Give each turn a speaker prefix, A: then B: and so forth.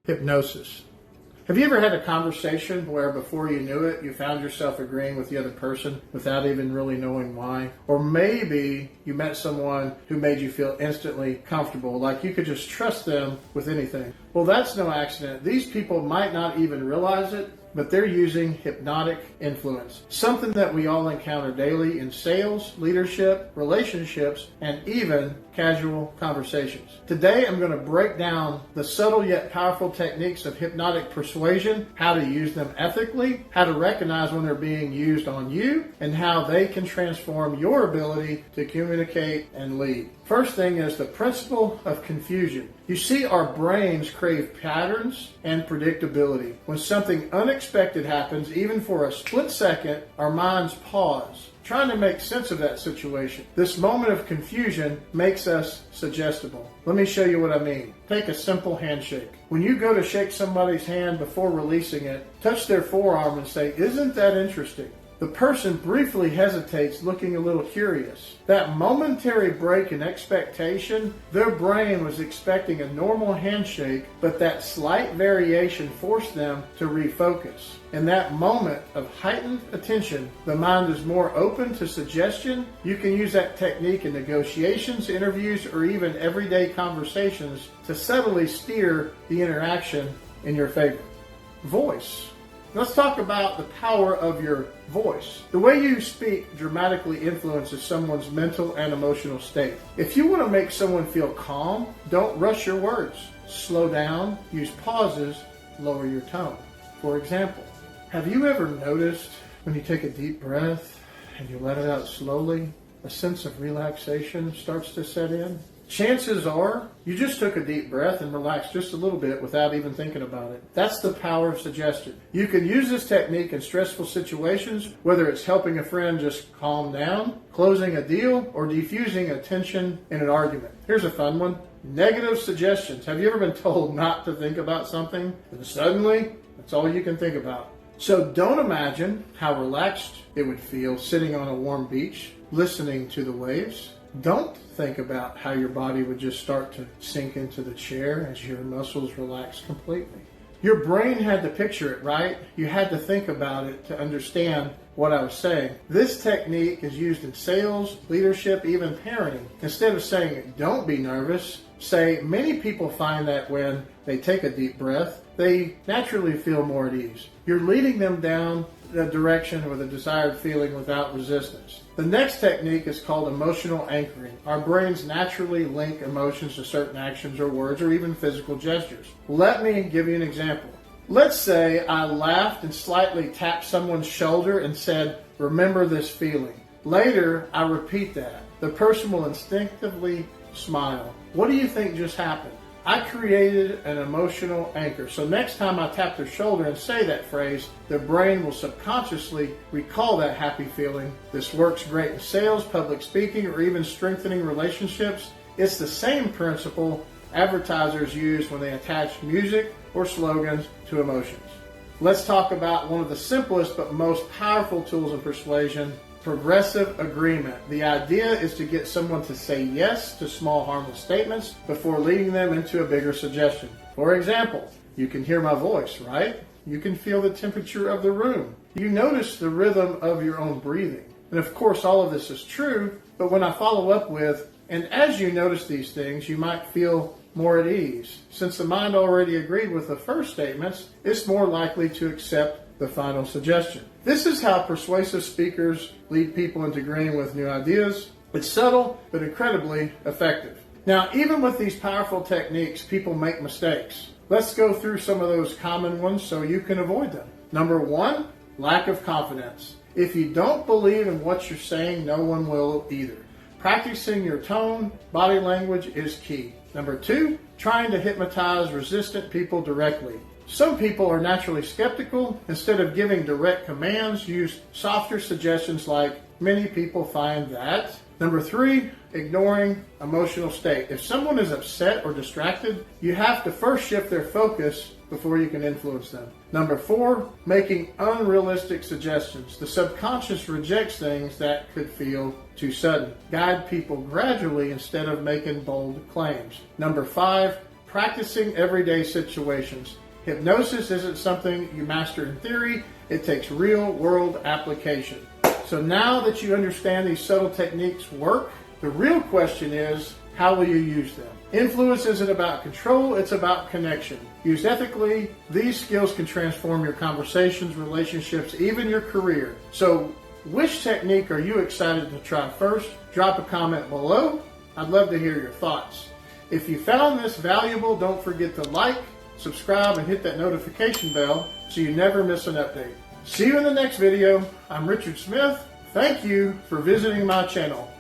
A: Hypnosis. Have you ever had a conversation where before you knew it, you found yourself agreeing with the other person without even really knowing why? Or maybe you met someone who made you feel instantly comfortable, like you could just trust them with anything. Well, that's no accident. These people might not even realize it, but they're using hypnotic influence, something that we all encounter daily in sales, leadership, relationships, and even casual conversations. Today, I'm going to break down the subtle yet powerful techniques of hypnotic persuasion, how to use them ethically, how to recognize when they're being used on you, and how they can transform your ability to communicate and lead. First thing is the principle of confusion. You see, our brains crave patterns and predictability. When something unexpected happens, even for a split second, our minds pause, trying to make sense of that situation. This moment of confusion makes us suggestible. Let me show you what I mean. Take a simple handshake. When you go to shake somebody's hand before releasing it, touch their forearm and say, "Isn't that interesting?" The person briefly hesitates, looking a little curious. That momentary break in expectation, their brain was expecting a normal handshake, but that slight variation forced them to refocus. In that moment of heightened attention, the mind is more open to suggestion. You can use that technique in negotiations, interviews, or even everyday conversations to subtly steer the interaction in your favor. Voice. Let's talk about the power of your voice. The way you speak dramatically influences someone's mental and emotional state. If you want to make someone feel calm, don't rush your words. Slow down, use pauses, lower your tone. For example, have you ever noticed when you take a deep breath and you let it out slowly, a sense of relaxation starts to set in? Chances are you just took a deep breath and relaxed just a little bit without even thinking about it. That's the power of suggestion. You can use this technique in stressful situations, whether it's helping a friend just calm down, closing a deal, or defusing a tension in an argument. Here's a fun one. Negative suggestions. Have you ever been told not to think about something, and suddenly that's all you can think about? So don't imagine how relaxed it would feel sitting on a warm beach, listening to the waves. Don't think about how your body would just start to sink into the chair as your muscles relax completely. Your brain had to picture it, right? You had to think about it to understand what I was saying. This technique is used in sales, leadership, even parenting. Instead of saying, "Don't be nervous," say, "Many people find that when they take a deep breath, they naturally feel more at ease." You're leading them down the direction with a desired feeling without resistance. The next technique is called emotional anchoring. Our brains naturally link emotions to certain actions or words or even physical gestures. Let me give you an example. Let's say I laughed and slightly tapped someone's shoulder and said, "Remember this feeling." Later, I repeat that. The person will instinctively smile. What do you think just happened? I created an emotional anchor. So next time I tap their shoulder and say that phrase, their brain will subconsciously recall that happy feeling. This works great in sales, public speaking, or even strengthening relationships. It's the same principle advertisers use when they attach music or slogans to emotions. Let's talk about one of the simplest but most powerful tools in persuasion: progressive agreement. The idea is to get someone to say yes to small harmless statements before leading them into a bigger suggestion. For example, you can hear my voice, right? You can feel the temperature of the room. You notice the rhythm of your own breathing. And of course, all of this is true, but when I follow up with, "And as you notice these things, you might feel more at ease." Since the mind already agreed with the first statements, it's more likely to accept the final suggestion. This is how persuasive speakers lead people into agreeing with new ideas. It's subtle, but incredibly effective. Now, even with these powerful techniques, people make mistakes. Let's go through some of those common ones so you can avoid them. Number one, lack of confidence. If you don't believe in what you're saying, no one will either. Practicing your tone, body language is key. Number two, trying to hypnotize resistant people directly. Some people are naturally skeptical. Instead of giving direct commands, use softer suggestions like, "Many people find that." Number three, ignoring emotional state. If someone is upset or distracted, you have to first shift their focus before you can influence them. Number four, making unrealistic suggestions. The subconscious rejects things that could feel too sudden. Guide people gradually instead of making bold claims. Number five, practicing everyday situations. Hypnosis isn't something you master in theory, it takes real world application. So now that you understand these subtle techniques work, the real question is, how will you use them? Influence isn't about control, it's about connection. Used ethically, these skills can transform your conversations, relationships, even your career. So, which technique are you excited to try first? Drop a comment below. I'd love to hear your thoughts. If you found this valuable, don't forget to like, subscribe, and hit that notification bell so you never miss an update. See you in the next video. I'm Richard Smith. Thank you for visiting my channel.